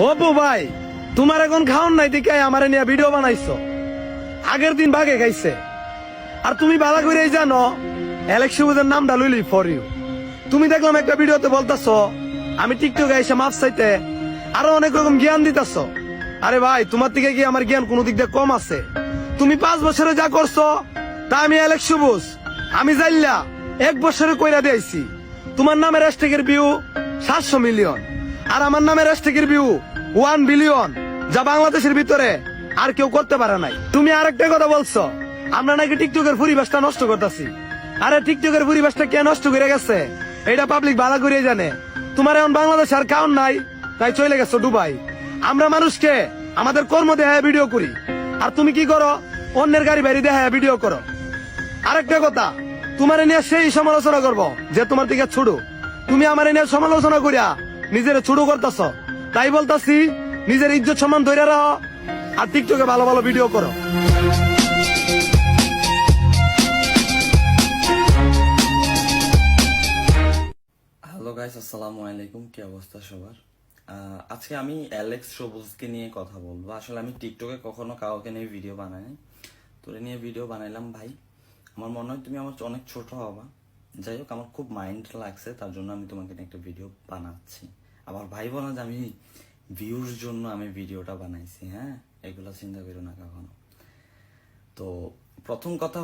অপু ভাই, তোমার এখন খাওন নাই দিকে আমারে নিয়ে ভিডিও বানাইছো। আগের দিন বাগে খাইছে। আর তুমি বালা করে জানো অ্যালেক্স সুবুজের নামটা লইলি ফর ইউ। তুমি দেখলাম একটা ভিডিওতে বলতাছো আমি টিকটকে এসে মাপ চাইতে আরো অনেক রকম জ্ঞান দিতাছো। আরে ভাই, তোমার থেকে কি আমার জ্ঞান কোনো দিক দিয়ে কম আছে? তুমি 5 বছরে যা করছো তা আমি অ্যালেক্স সুবুজ আমি জাইল্লা 1 বছরে কইরা দিয়েছি। তোমার নামের হ্যাশট্যাগের ভিউ 700 মিলিয়ন, আর আমার নামের হ্যাশট্যাগের ভিউ 1 বিলিয়ন, যা বাংলাদেশের ভিতরে আর কেউ করতে পারে নাই। তুমি আরেকটা কথা বলছো আমরা নাকি টিকটকের পরিবেশটা নষ্ট করতেছি। আরে টিকটকের পরিবেশটা কে নষ্ট করে গেছে এটা পাবলিক ভালো করে জানে। তোমার এখন বাংলাদেশ আর কাউন নাই, তাই চলে গেছো দুবাই। আমরা মানুষকে আমাদের কর্ম দেখায় ভিডিও করি, আর তুমি কি করো? অন্যের গাড়ি বাড়ি দেখায় ভিডিও করো। আরেকটা কথা, তোমার নিয়ে সেই সমালোচনা করব যে তোমার দিকে ছোট। তুমি আমার নিয়ে সমালোচনা করিয়া নিজের ছোট করতেছ। তাই বলতাছি নিজের ইজ্জত সম্মান ধরে রাখো, আর টিকটকে ভালো ভালো ভিডিও করো। হ্যালো গাইস, আসসালামু আলাইকুম। কি অবস্থা সবার? আজকে আমি অ্যালেক্স সবুজকে নিয়ে কথা বলবো। আসলে আমি টিকটকে কখনো কাউকে নিয়ে ভিডিও বানাই নাই, তোরে নিয়ে ভিডিও বানাইলাম ভাই। আমার মনে হয় তুমি আমার অনেক ছোট হবা। যাই হোক, আমার খুব মাইন্ড লাগছে, তার জন্য আমি তোমাকে নিয়ে একটা ভিডিও বানাচ্ছি। আমার ভাই বলে যে আমি ভিউর জন্য আমি ভিডিওটা বানাইছি। হ্যাঁ, এগুলো চিন্তা করো না কখনো। তো প্রথম কথা